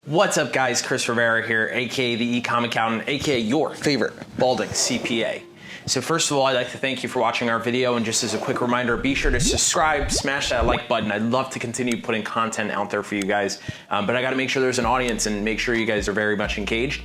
What's up, guys? Chris Rivera here, aka the Ecom Accountant, aka your favorite balding CPA. So first of all, I'd like to thank you for watching our video, and just as a quick reminder, be sure to subscribe, smash that like button. I'd love to continue putting content out there for you guys, but I gotta make sure there's an audience and make sure you guys are very much engaged.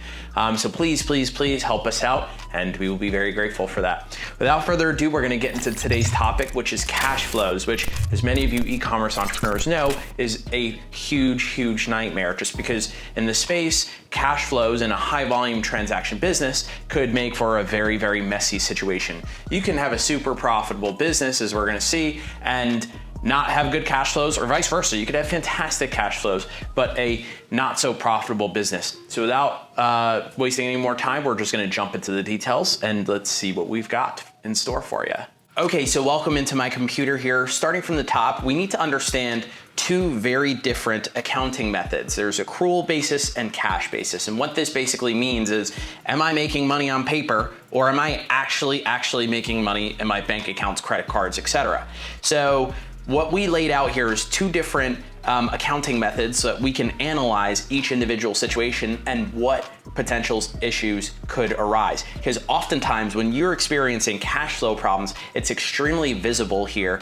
So please help us out, and we will be very grateful for that. Without further ado, we're gonna get into today's topic, which is cash flows, which, as many of you e-commerce entrepreneurs know, is a huge nightmare, just because in the space, cash flows in a high volume transaction business could make for a very messy situation. You can have a super profitable business, as we're gonna see, and not have good cash flows, or vice versa. You could have fantastic cash flows, but a not so profitable business. So without wasting any more time, we're just gonna jump into the details and let's see what we've got in store for you. Okay, so welcome into my computer here. Starting from the top, we need to understand two very different accounting methods. There's accrual basis and cash basis. And what this basically means is, am I making money on paper, or am I actually making money in my bank accounts, credit cards, etc.? So what we laid out here is two different accounting methods so that we can analyze each individual situation and what potential issues could arise. Because oftentimes when you're experiencing cash flow problems, it's extremely visible here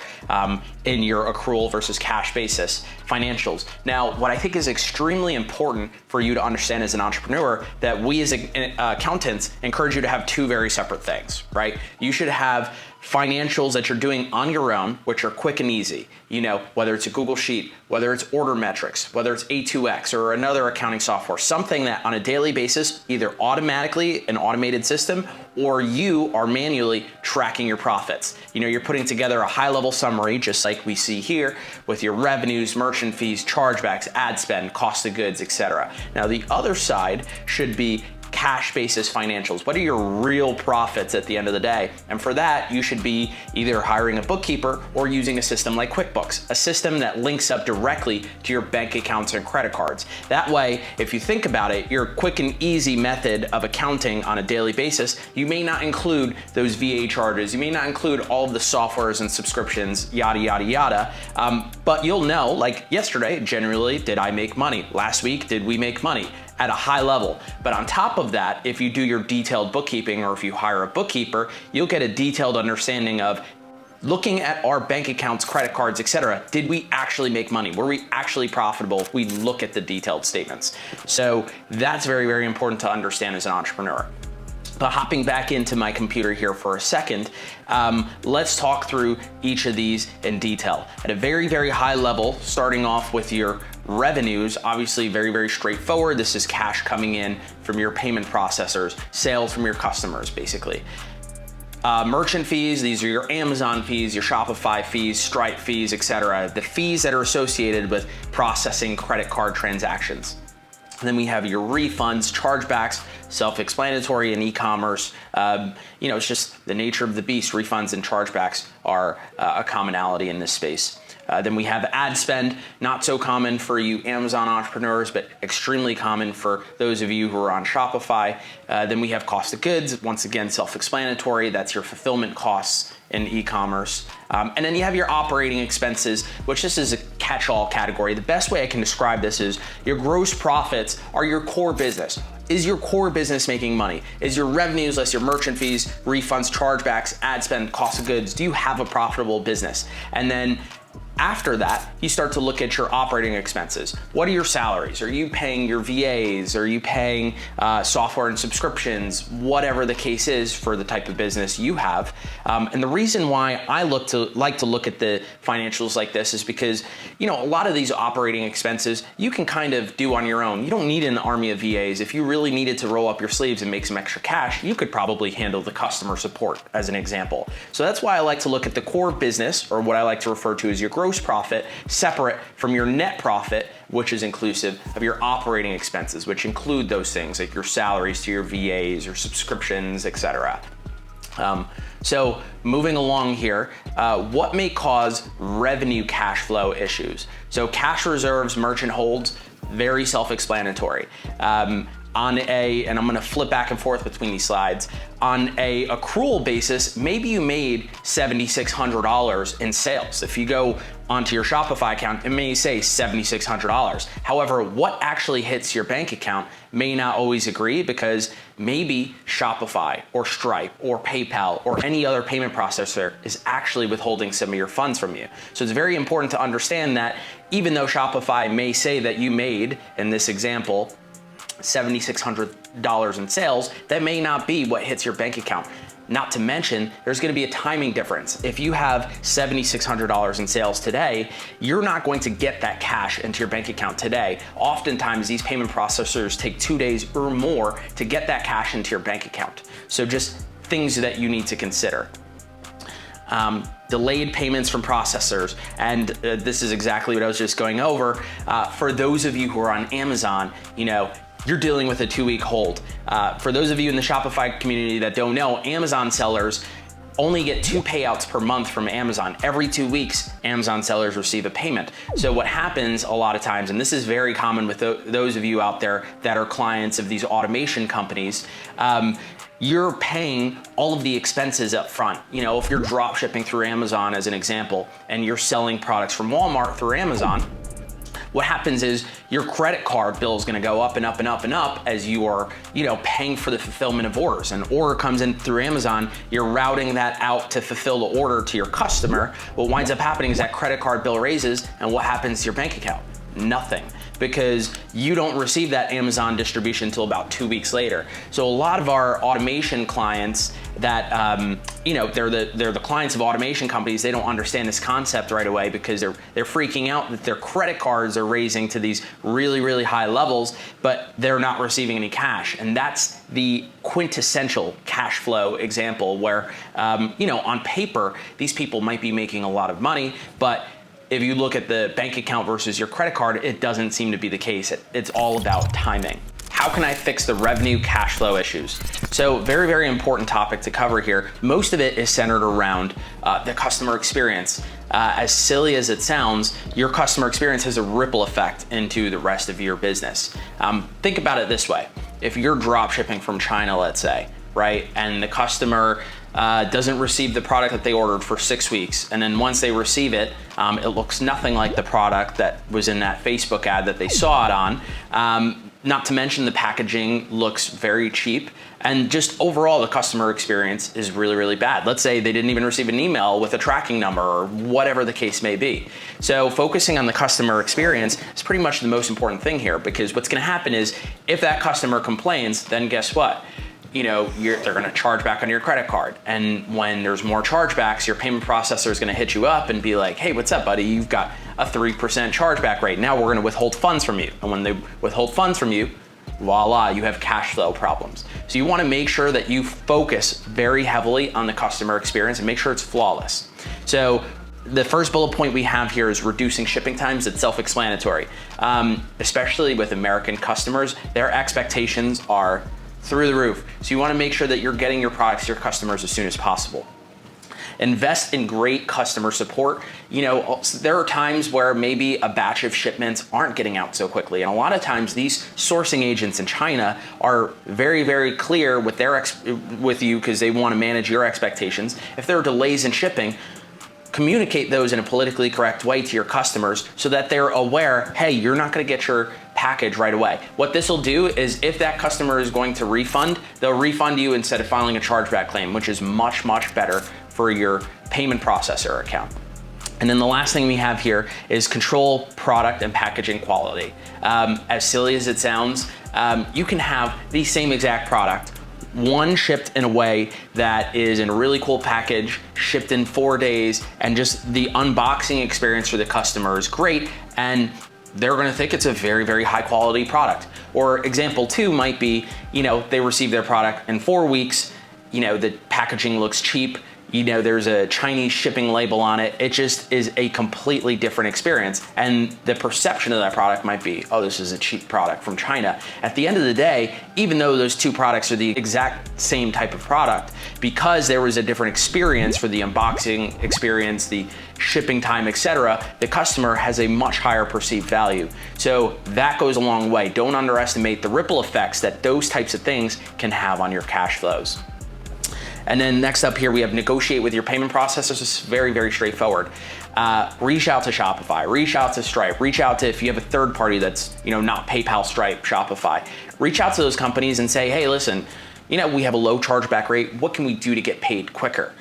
in your accrual versus cash basis financials. Now, what I think is extremely important for you to understand as an entrepreneur, that we as accountants encourage you to have two very separate things, right? You should have financials that you're doing on your own, which are quick and easy. You know, whether it's a Google Sheet, whether it's Order Metrics, whether it's A2X or another accounting software, something that on a daily basis, either automatically an automated system, or you are manually tracking your profits. You know, you're putting together a high-level summary, just like we see here, with your revenues, merchant fees, chargebacks, ad spend, cost of goods, etc. Now, the other side should be cash basis financials. What are your real profits at the end of the day? And for that, you should be either hiring a bookkeeper or using a system like QuickBooks, a system that links up directly to your bank accounts and credit cards. That way, if you think about it, your quick and easy method of accounting on a daily basis, you may not include those VA charges, you may not include all of the softwares and subscriptions, yada, but you'll know, like yesterday, generally, did I make money? Last week, did we make money? At a high level. But on top of that, if you do your detailed bookkeeping, or if you hire a bookkeeper, you'll get a detailed understanding of looking at our bank accounts, credit cards, etc. Did we actually make money? Were we actually profitable if we look at the detailed statements? So that's very important to understand as an entrepreneur. But hopping back into my computer here for a second, let's talk through each of these in detail. At a very high level, starting off with your revenues, obviously very straightforward. This is cash coming in from your payment processors, sales from your customers, basically. Merchant fees, these are your Amazon fees, your Shopify fees, Stripe fees, etc. The fees that are associated with processing credit card transactions. And then we have your refunds, chargebacks, self-explanatory in e-commerce. You know, it's just the nature of the beast. Refunds and chargebacks are a commonality in this space. Then we have ad spend, not so common for you Amazon entrepreneurs, but extremely common for those of you who are on Shopify. Then we have cost of goods, once again, self-explanatory. That's your fulfillment costs in e-commerce. And then you have your operating expenses, which this is a catch-all category. The best way I can describe this is your gross profits are your core business. Is your core business making money? Is your revenues less your merchant fees, refunds, chargebacks, ad spend, cost of goods? Do you have a profitable business? And then after that, you start to look at your operating expenses. What are your salaries? Are you paying your VAs? Are you paying software and subscriptions? Whatever the case is for the type of business you have. And the reason why I like to look at the financials like this is because, you know, a lot of these operating expenses you can kind of do on your own. You don't need an army of VAs. If you really needed to roll up your sleeves and make some extra cash, you could probably handle the customer support, as an example. So that's why I like to look at the core business, or what I like to refer to as your gross profit, separate from your net profit, which is inclusive of your operating expenses, which include those things like your salaries to your VAs, your subscriptions, etc. So moving along here, what may cause revenue cash flow issues? So cash reserves, merchant holds, very self-explanatory. And I'm gonna flip back and forth between these slides. On a accrual basis, maybe you made $7,600 in sales. If you go onto your Shopify account, it may say $7,600. However, what actually hits your bank account may not always agree, because maybe Shopify or Stripe or PayPal or any other payment processor is actually withholding some of your funds from you. So it's very important to understand that even though Shopify may say that you made, in this example, $7,600 in sales, that may not be what hits your bank account. Not to mention, there's gonna be a timing difference. If you have $7,600 in sales today, you're not going to get that cash into your bank account today. Oftentimes, these payment processors take 2 days or more to get that cash into your bank account. So just things that you need to consider. Delayed payments from processors. And this is exactly what I was just going over. For those of you who are on Amazon, you're dealing with a 2-week hold. For those of you in the Shopify community that don't know, Amazon sellers only get 2 payouts per month from Amazon. Every 2 weeks, Amazon sellers receive a payment. So what happens a lot of times, and this is very common with those of you out there that are clients of these automation companies, you're paying all of the expenses up front. If you're drop shipping through Amazon as an example, and you're selling products from Walmart through Amazon, what happens is your credit card bill is gonna go up and up and up and up as you are, paying for the fulfillment of orders. An order comes in through Amazon, you're routing that out to fulfill the order to your customer. What winds up happening is that credit card bill raises, and what happens to your bank account? Nothing, because you don't receive that Amazon distribution until about 2 weeks later. So a lot of our automation clients that, they're the clients of automation companies, they don't understand this concept right away, because they're freaking out that their credit cards are raising to these really, really high levels, but they're not receiving any cash. And that's the quintessential cash flow example where, on paper, these people might be making a lot of money, but if you look at the bank account versus your credit card, it doesn't seem to be the case. It's all about timing. How can I fix the revenue cash flow issues? So very, very important topic to cover here. Most of it is centered around the customer experience. As silly as it sounds, your customer experience has a ripple effect into the rest of your business. Think about it this way. If you're drop shipping from China, let's say, right, and the customer doesn't receive the product that they ordered for 6 weeks, and then once they receive it, it looks nothing like the product that was in that Facebook ad that they saw it on. Not to mention the packaging looks very cheap, and just overall the customer experience is really, really bad. Let's say they didn't even receive an email with a tracking number or whatever the case may be. So focusing on the customer experience is pretty much the most important thing here, because what's gonna happen is if that customer complains, then guess what? They're gonna charge back on your credit card. And when there's more chargebacks, your payment processor is gonna hit you up and be like, hey, what's up, buddy? You've got a 3% chargeback rate. Now we're gonna withhold funds from you. And when they withhold funds from you, voila, you have cash flow problems. So you wanna make sure that you focus very heavily on the customer experience and make sure it's flawless. So the first bullet point we have here is reducing shipping times. It's self-explanatory. Especially with American customers, their expectations are through the roof. So you wanna make sure that you're getting your products to your customers as soon as possible. Invest in great customer support. There are times where maybe a batch of shipments aren't getting out so quickly. And a lot of times these sourcing agents in China are very, very clear with you, because they wanna manage your expectations. If there are delays in shipping, communicate those in a politically correct way to your customers so that they're aware, hey, you're not gonna get your package right away. What this will do is if that customer is going to refund, they'll refund you instead of filing a chargeback claim, which is much, much better for your payment processor account. And then the last thing we have here is control product and packaging quality. As silly as it sounds, you can have the same exact product, one shipped in a way that is in a really cool package, shipped in 4 days, and just the unboxing experience for the customer is great, and they're gonna think it's a very, very high quality product. Or example 2 might be, they receive their product in 4 weeks, the packaging looks cheap, there's a Chinese shipping label on it. It just is a completely different experience. And the perception of that product might be, oh, this is a cheap product from China. At the end of the day, even though those 2 products are the exact same type of product, because there was a different experience for the unboxing experience, the shipping time, etc., the customer has a much higher perceived value. So that goes a long way. Don't underestimate the ripple effects that those types of things can have on your cash flows. And then next up here, we have negotiate with your payment processors. This is very, very straightforward. Reach out to Shopify, reach out to Stripe, reach out to, if you have a third party that's, not PayPal, Stripe, Shopify, reach out to those companies and say, hey, listen, we have a low chargeback rate. What can we do to get paid quicker?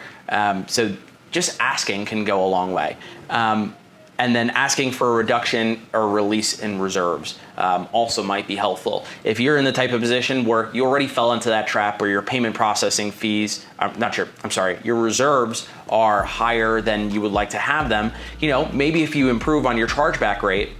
So just asking can go a long way. And then asking for a reduction or release in reserves also might be helpful. If you're in the type of position where you already fell into that trap where your payment processing fees, your reserves are higher than you would like to have them, maybe if you improve on your chargeback rate,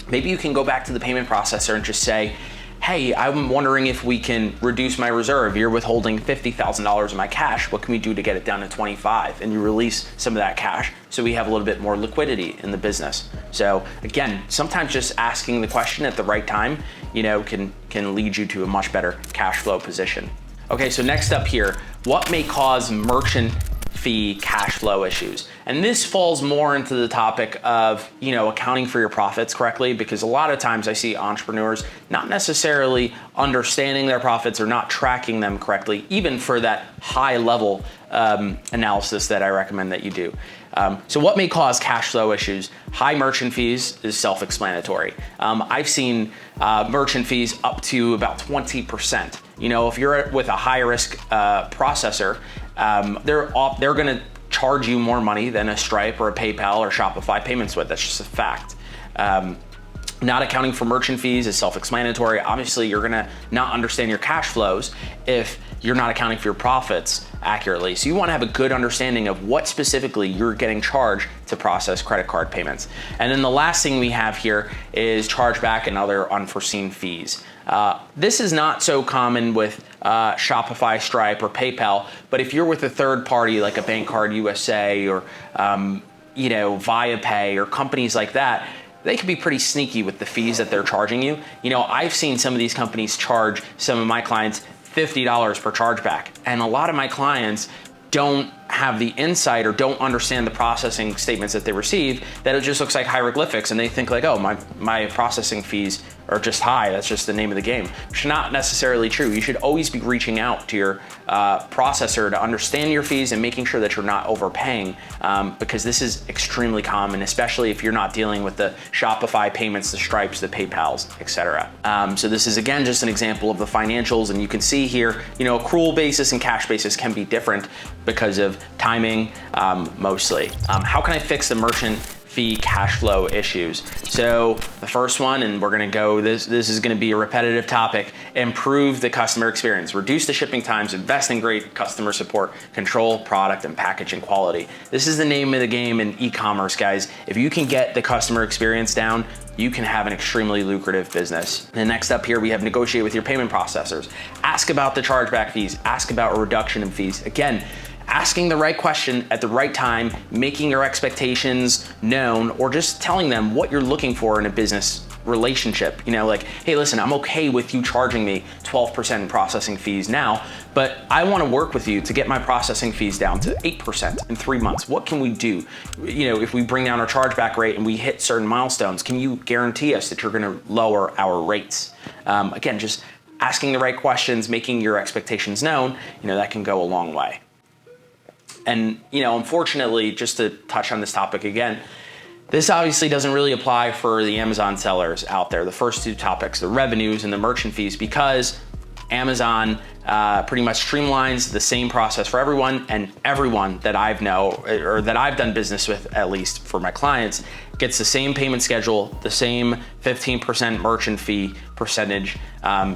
maybe you can go back to the payment processor and just say, hey, I'm wondering if we can reduce my reserve. You're withholding $50,000 of my cash. What can we do to get it down to 25? And you release some of that cash so we have a little bit more liquidity in the business. So again, sometimes just asking the question at the right time, can lead you to a much better cash flow position. Okay, so next up here, what may cause merchant fee cash flow issues? And this falls more into the topic of, accounting for your profits correctly, because a lot of times I see entrepreneurs not necessarily understanding their profits or not tracking them correctly, even for that high level analysis that I recommend that you do. So what may cause cash flow issues? High merchant fees is self-explanatory. I've seen merchant fees up to about 20%. If you're with a high risk processor, they're going to charge you more money than a Stripe or a PayPal or Shopify payments with. That's just a fact. Not accounting for merchant fees is self-explanatory. Obviously, you're going to not understand your cash flows if you're not accounting for your profits accurately. So you want to have a good understanding of what specifically you're getting charged to process credit card payments. And then the last thing we have here is chargeback and other unforeseen fees. This is not so common with Shopify, Stripe, or PayPal, but if you're with a third party like a Bank Card USA or ViaPay or companies like that, they can be pretty sneaky with the fees that they're charging you. I've seen some of these companies charge some of my clients $50 per chargeback, and a lot of my clients don't have the insight or don't understand the processing statements that they receive, that it just looks like hieroglyphics and they think like, oh, my processing fees are just high. That's just the name of the game. Which is not necessarily true. You should always be reaching out to your processor to understand your fees and making sure that you're not overpaying, because this is extremely common, especially if you're not dealing with the Shopify payments, the Stripes, the PayPals, etc. So this is again just an example of the financials, and you can see here, accrual basis and cash basis can be different because of timing, mostly. How can I fix the merchant fee cash flow issues? So the first one, and we're gonna go, this is gonna be a repetitive topic, improve the customer experience, reduce the shipping times, invest in great customer support, control product and packaging quality. This is the name of the game in e-commerce, guys. If you can get the customer experience down, you can have an extremely lucrative business. And next up here, we have negotiate with your payment processors. Ask about the chargeback fees, ask about a reduction in fees. Again, asking the right question at the right time, making your expectations known, or just telling them what you're looking for in a business relationship. Like, hey, listen, I'm okay with you charging me 12% in processing fees now, but I want to work with you to get my processing fees down to 8% in 3 months. What can we do? If we bring down our chargeback rate and we hit certain milestones, can you guarantee us that you're going to lower our rates? Again, just asking the right questions, making your expectations known, that can go a long way. And, unfortunately, just to touch on this topic again, this obviously doesn't really apply for the Amazon sellers out there. The first two topics, the revenues and the merchant fees, because Amazon pretty much streamlines the same process for everyone, and everyone that I've done business with, at least for my clients, gets the same payment schedule, the same 15% merchant fee percentage.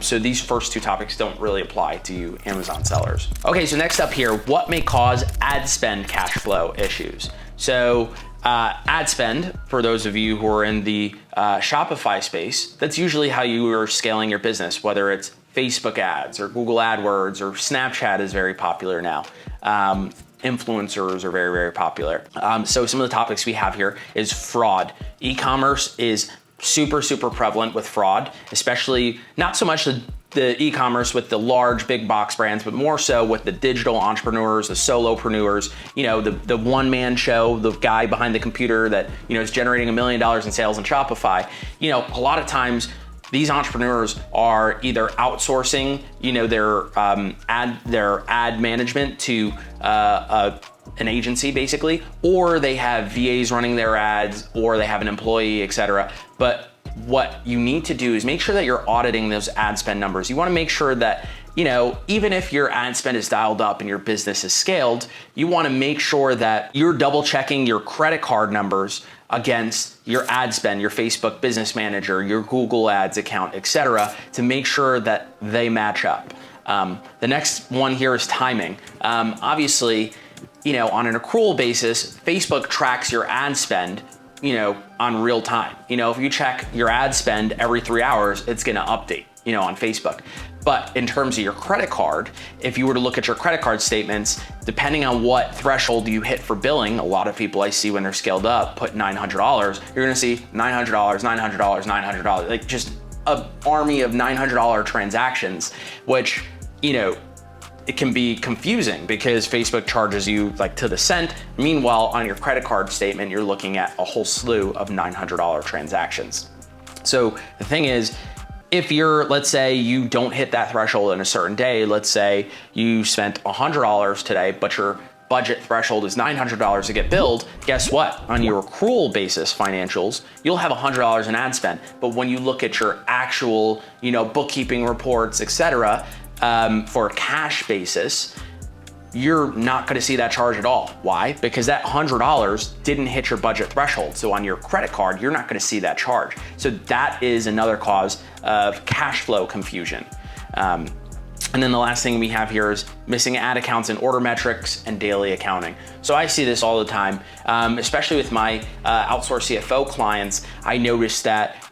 So these first two topics don't really apply to you Amazon sellers. Okay, so next up here, what may cause ad spend cash flow issues? So ad spend, for those of you who are in the Shopify space, that's usually how you are scaling your business, whether it's Facebook ads or Google AdWords or Snapchat is very popular now. Influencers are very, very popular. So some of the topics we have here is fraud. E-commerce is super, super prevalent with fraud, especially not so much the e-commerce with the large big box brands, but more so with the digital entrepreneurs, the solopreneurs, the one-man show, the guy behind the computer that, is generating $1 million in sales in Shopify. A lot of times These entrepreneurs are either outsourcing, their ad management to an agency basically, or they have VAs running their ads, or they have an employee, etc. But what you need to do is make sure that you're auditing those ad spend numbers. You want to make sure that, even if your ad spend is dialed up and your business is scaled, you want to make sure that you're double checking your credit card numbers against your ad spend, your Facebook Business Manager, your Google Ads account, etc., to make sure that they match up. The next one here is timing. Obviously, on an accrual basis, Facebook tracks your ad spend, on real time. If you check your ad spend every 3 hours, it's gonna update, on Facebook. But in terms of your credit card, if you were to look at your credit card statements, depending on what threshold you hit for billing, a lot of people I see when they're scaled up put $900, you're gonna see $900, $900, $900, like just an army of $900 transactions, which, it can be confusing because Facebook charges you like to the cent. Meanwhile, on your credit card statement, you're looking at a whole slew of $900 transactions. So the thing is, if let's say you don't hit that threshold in a certain day, let's say you spent $100 today, but your budget threshold is $900 to get billed, guess what? On your accrual basis financials, you'll have $100 in ad spend. But when you look at your actual, bookkeeping reports, etc., for a cash basis, you're not going to see that charge at all. Why? Because that $100 didn't hit your budget threshold. So on your credit card, you're not going to see that charge. So that is another cause of cash flow confusion. And then the last thing we have here is missing ad accounts and order metrics and daily accounting. So I see this all the time, especially with my outsourced CFO clients. I notice that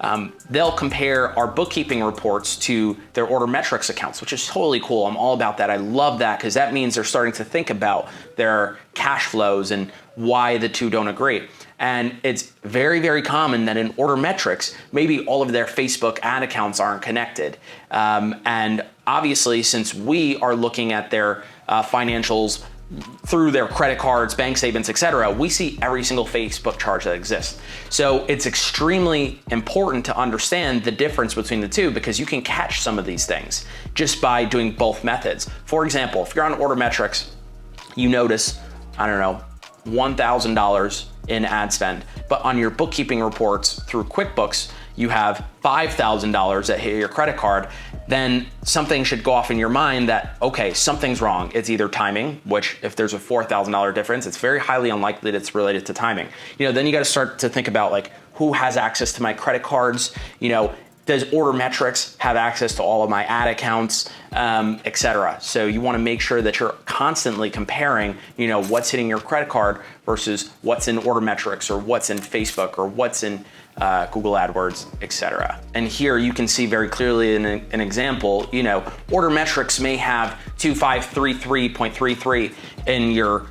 they'll compare our bookkeeping reports to their order metrics accounts, which is totally cool. I'm all about that. I love that because that means they're starting to think about their cash flows and why the two don't agree. And it's very, very common that in order metrics, maybe all of their Facebook ad accounts aren't connected. And obviously, since we are looking at their financials through their credit cards, bank statements, etc., we see every single Facebook charge that exists. So it's extremely important to understand the difference between the two because you can catch some of these things just by doing both methods. For example, if you're on order metrics, you notice, $1,000 in ad spend, but on your bookkeeping reports through QuickBooks, you have $5,000 that hit your credit card, then something should go off in your mind that, okay, something's wrong. It's either timing, which if there's a $4,000 difference, it's very highly unlikely that it's related to timing. Then you got to start to think about like, who has access to my credit cards? Does Order Metrics have access to all of my ad accounts, etc.? So you want to make sure that you're constantly comparing, what's hitting your credit card versus what's in Order Metrics or what's in Facebook or what's in Google AdWords, etc. And here you can see very clearly in an example, Order Metrics may have 2533.33 in your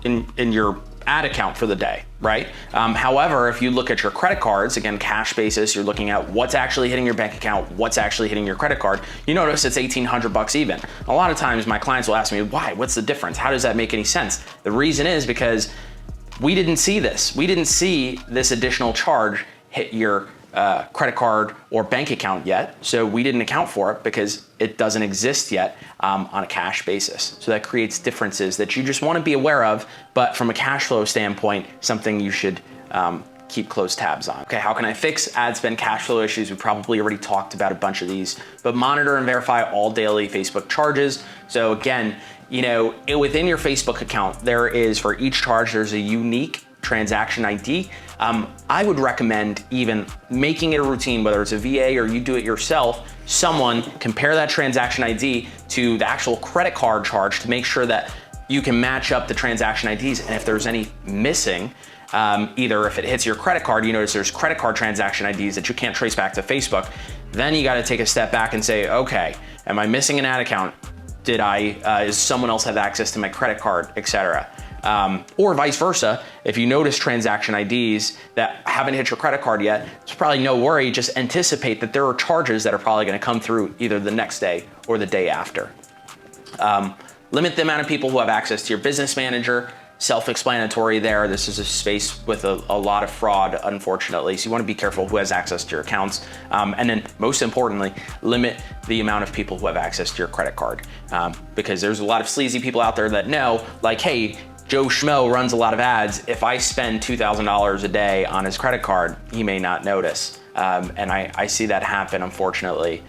in your ad account for the day, right? However, if you look at your credit cards, again, cash basis, you're looking at what's actually hitting your bank account, what's actually hitting your credit card, you notice it's $1,800 even. A lot of times my clients will ask me, why? What's the difference? How does that make any sense? The reason is because we didn't see this. We didn't see this additional charge hit your credit card or bank account yet. So we didn't account for it because it doesn't exist yet on a cash basis. So that creates differences that you just want to be aware of, but from a cash flow standpoint, something you should keep close tabs on. Okay, how can I fix ad spend cash flow issues? We've probably already talked about a bunch of these, but monitor and verify all daily Facebook charges. So again, within your Facebook account, there is, for each charge, there's a unique transaction ID. I would recommend even making it a routine, whether it's a VA or you do it yourself, someone compare that transaction ID to the actual credit card charge to make sure that you can match up the transaction IDs. And if there's any missing, either if it hits your credit card, you notice there's credit card transaction IDs that you can't trace back to Facebook, then you got to take a step back and say, okay, am I missing an ad account? Does someone else have access to my credit card, etc.? Or vice versa, if you notice transaction IDs that haven't hit your credit card yet, it's probably no worry, just anticipate that there are charges that are probably gonna come through either the next day or the day after. Limit the amount of people who have access to your business manager. self-explanatory there. This is a space with a lot of fraud, unfortunately. So you want to be careful who has access to your accounts. And then most importantly, limit the amount of people who have access to your credit card. Because there's a lot of sleazy people out there that know, like, hey, Joe Schmo runs a lot of ads. If I spend $2,000 a day on his credit card, he may not notice. And I see that happen, unfortunately,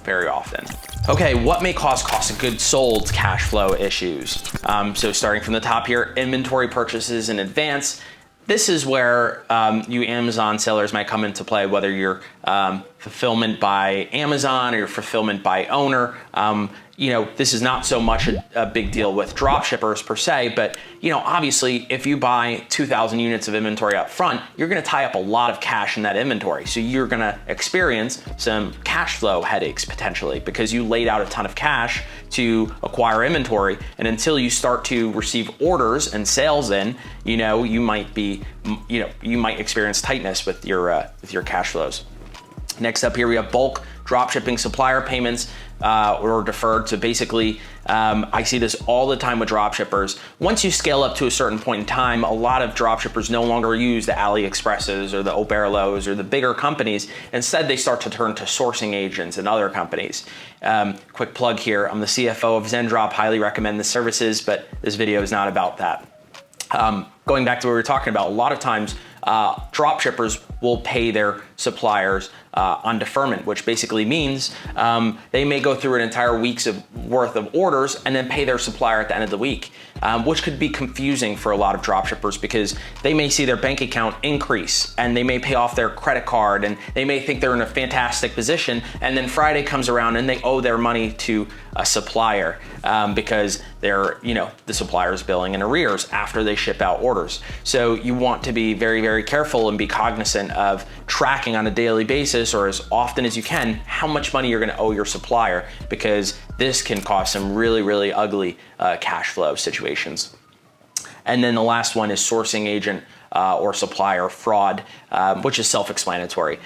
very often. Okay, what may cause cost of goods sold cash flow issues? So starting from the top here, inventory purchases in advance. This is where you Amazon sellers might come into play, whether you're fulfillment by Amazon or your fulfillment by owner. This is not so much a big deal with drop shippers per se, but obviously if you buy 2,000 units of inventory up front, you're gonna tie up a lot of cash in that inventory. So you're gonna experience some cash flow headaches potentially because you laid out a ton of cash to acquire inventory. And until you start to receive orders and sales in, you might experience tightness with your cash flows. Next up here, we have bulk dropshipping supplier payments or deferred. So basically, I see this all the time with dropshippers. Once you scale up to a certain point in time, a lot of dropshippers no longer use the AliExpresses or the Oberlos or the bigger companies. Instead, they start to turn to sourcing agents and other companies. Quick plug here, I'm the CFO of Zendrop, highly recommend the services, but this video is not about that. Going back to what we were talking about, a lot of times drop shippers will pay their suppliers on deferment, which basically means they may go through an entire week's worth of orders and then pay their supplier at the end of the week, which could be confusing for a lot of drop shippers because they may see their bank account increase and they may pay off their credit card and they may think they're in a fantastic position, and then Friday comes around and they owe their money to a supplier because the supplier is billing in arrears after they ship out orders. So you want to be very, very careful and be cognizant of tracking on a daily basis or as often as you can how much money you're going to owe your supplier, because this can cause some really, really ugly cash flow situations. And then the last one is sourcing agent or supplier fraud, which is self-explanatory.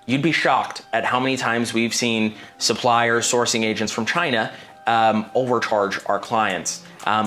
You'd be shocked at how many times we've seen suppliers, sourcing agents from China overcharge our clients.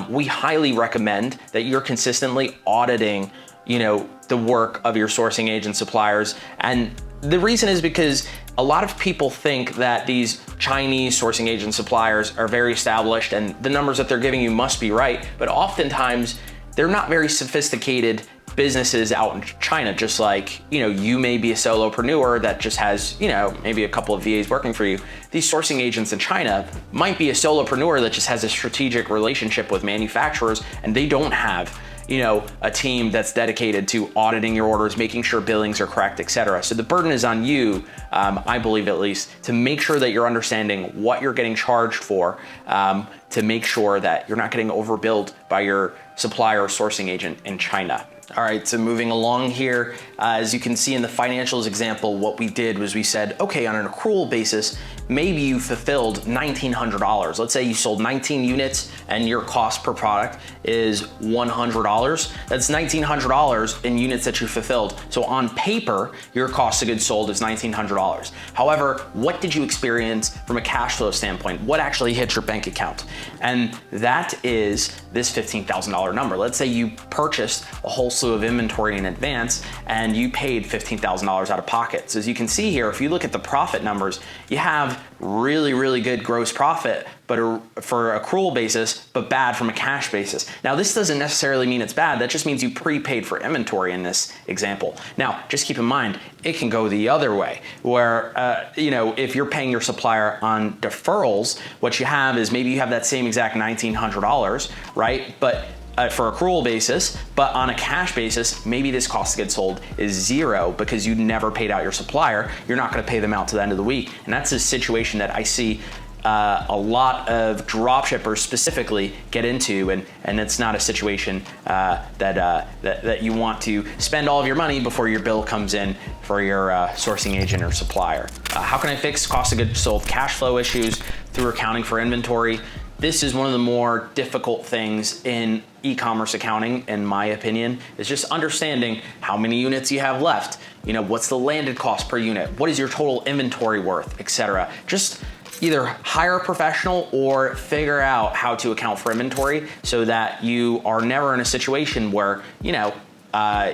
We highly recommend that you're consistently auditing, the work of your sourcing agent suppliers. And the reason is because a lot of people think that these Chinese sourcing agent suppliers are very established and the numbers that they're giving you must be right, but oftentimes they're not very sophisticated businesses out in China. Just like, you may be a solopreneur that just has, maybe a couple of VAs working for you. These sourcing agents in China might be a solopreneur that just has a strategic relationship with manufacturers, and they don't have, a team that's dedicated to auditing your orders, making sure billings are correct, etc. So the burden is on you, I believe at least, to make sure that you're understanding what you're getting charged for, to make sure that you're not getting overbilled by your supplier or sourcing agent in China. All right, so moving along here, as you can see in the financials example, what we did was we said, okay, on an accrual basis, maybe you fulfilled $1,900. Let's say you sold 19 units and your cost per product is $100. That's $1,900 in units that you fulfilled. So on paper, your cost of goods sold is $1,900. However, what did you experience from a cash flow standpoint? What actually hit your bank account? And that is this $15,000 number. Let's say you purchased a whole slew of inventory in advance and you paid $15,000 out of pocket. So as you can see here, if you look at the profit numbers, you have really, really good gross profit, but for accrual basis, but bad from a cash basis. Now, this doesn't necessarily mean it's bad. That just means you prepaid for inventory in this example. Now, just keep in mind, it can go the other way where, if you're paying your supplier on deferrals, what you have is maybe you have that same exact $1,900, right? But for accrual basis, but on a cash basis, maybe this cost of goods sold is zero because you never paid out your supplier. You're not going to pay them out to the end of the week. And that's a situation that I see a lot of drop shippers specifically get into, and it's not a situation that you want to spend all of your money before your bill comes in for your sourcing agent or supplier. How can I fix cost of goods sold cash flow issues through accounting for inventory? This is one of the more difficult things in e-commerce accounting, in my opinion, is just understanding how many units you have left. You know, what's the landed cost per unit? What is your total inventory worth, etc. Just either hire a professional or figure out how to account for inventory so that you are never in a situation where, you know,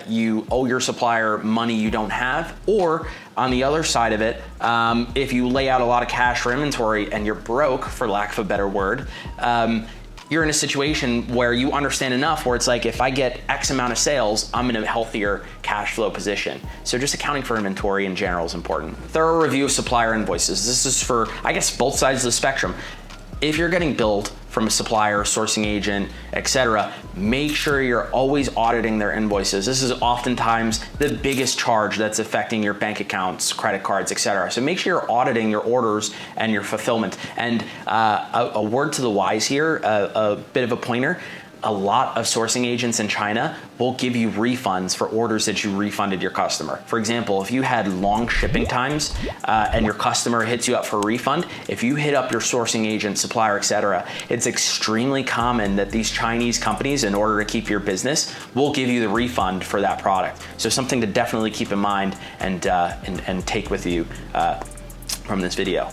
you owe your supplier money you don't have, or on the other side of it, if you lay out a lot of cash for inventory and you're broke, for lack of a better word, you're in a situation where you understand enough where it's like, if I get X amount of sales, I'm in a healthier cash flow position. So just accounting for inventory in general is important. Thorough review of supplier invoices. This is for, I guess, both sides of the spectrum. If you're getting billed from a supplier, sourcing agent, etc., make sure you're always auditing their invoices. This is oftentimes the biggest charge that's affecting your bank accounts, credit cards, etc. So make sure you're auditing your orders and your fulfillment. And a word to the wise here, a bit of a pointer. A lot of sourcing agents in China will give you refunds for orders that you refunded your customer. For example, if you had long shipping times and your customer hits you up for a refund, if you hit up your sourcing agent, supplier, etc., it's extremely common that these Chinese companies, in order to keep your business, will give you the refund for that product. So something to definitely keep in mind and take with you from this video.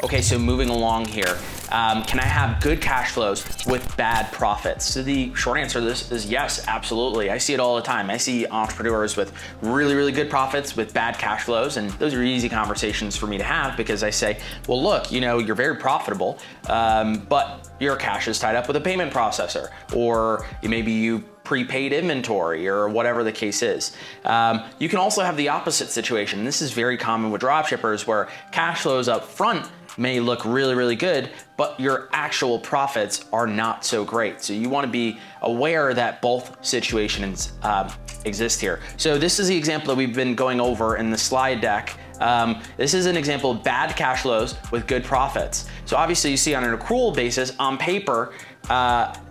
Okay, so moving along here, can I have good cash flows with bad profits? So the short answer to this is yes, absolutely. I see it all the time. I see entrepreneurs with really, really good profits with bad cash flows, and those are easy conversations for me to have because I say, well, look, you know, you're very profitable, but your cash is tied up with a payment processor, or maybe you prepaid inventory or whatever the case is. You can also have the opposite situation. This is very common with dropshippers where cash flows up front may look really, really good, but your actual profits are not so great. So you want to be aware that both situations exist here. So this is the example that we've been going over in the slide deck. This is an example of bad cash flows with good profits. So obviously you see on an accrual basis, on paper,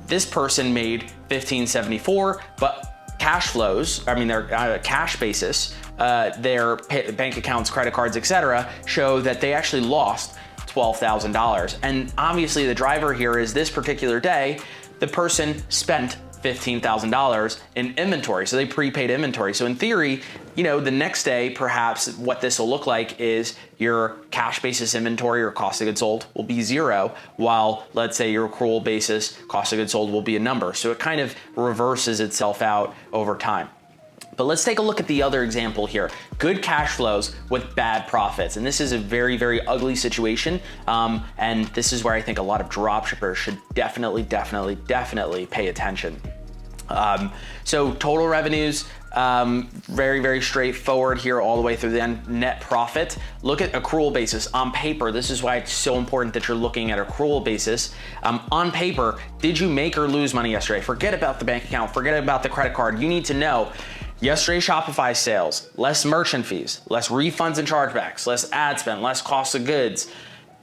this person made $1574, but cash flows, I mean their cash basis, their bank accounts, credit cards, etc., show that they actually lost $12,000. And obviously the driver here is this particular day, the person spent $15,000 in inventory. So they prepaid inventory. So in theory, you know, the next day, perhaps what this will look like is your cash basis inventory or cost of goods sold will be zero, while let's say your accrual basis cost of goods sold will be a number. So it kind of reverses itself out over time. But let's take a look at the other example here. Good cash flows with bad profits. And this is a very, very ugly situation. And this is where I think a lot of dropshippers should definitely pay attention. So total revenues, very, very straightforward here all the way through the net profit. Look at accrual basis on paper. This is why it's so important that you're looking at accrual basis. On paper, did you make or lose money yesterday? Forget about the bank account, forget about the credit card. You need to know yesterday's Shopify sales, less merchant fees, less refunds and chargebacks, less ad spend, less cost of goods.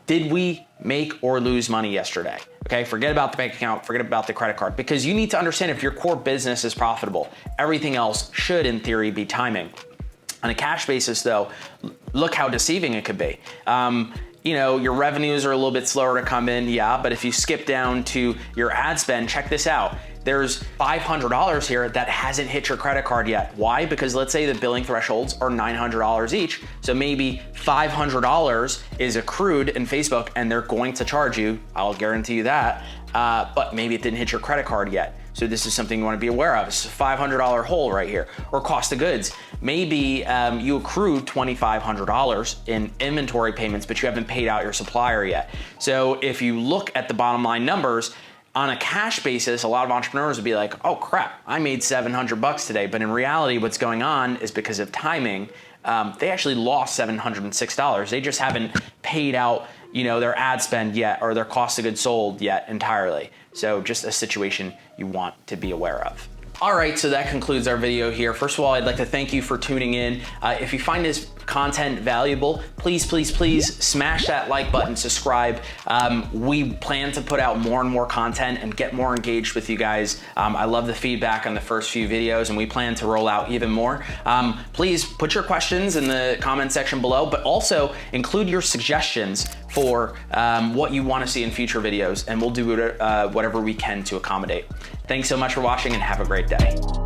Did we make or lose money yesterday? Okay, forget about the bank account, forget about the credit card, because you need to understand if your core business is profitable. Everything else should, in theory, be timing. On a cash basis, though, look how deceiving it could be. You know, your revenues are a little bit slower to come in, yeah, but if you skip down to your ad spend, check this out. There's $500 here that hasn't hit your credit card yet. Why? Because let's say the billing thresholds are $900 each. So maybe $500 is accrued in Facebook and they're going to charge you, I'll guarantee you that, but maybe it didn't hit your credit card yet. So this is something you want to be aware of. It's a $500 hole right here. Or cost of goods. Maybe you accrued $2,500 in inventory payments, but you haven't paid out your supplier yet. So if you look at the bottom line numbers, on a cash basis, a lot of entrepreneurs would be like, oh crap, I made $700 today. But in reality, what's going on is because of timing, they actually lost $706. They just haven't paid out, you know, their ad spend yet or their cost of goods sold yet entirely. So just a situation you want to be aware of. All right, so that concludes our video here. First of all, I'd like to thank you for tuning in. If you find this content valuable, please, please, please smash that like button, subscribe. We plan to put out more and more content and get more engaged with you guys. I love the feedback on the first few videos, and we plan to roll out even more. Please put your questions in the comment section below, but also include your suggestions for what you want to see in future videos, and we'll do whatever we can to accommodate. Thanks so much for watching, and have a great day.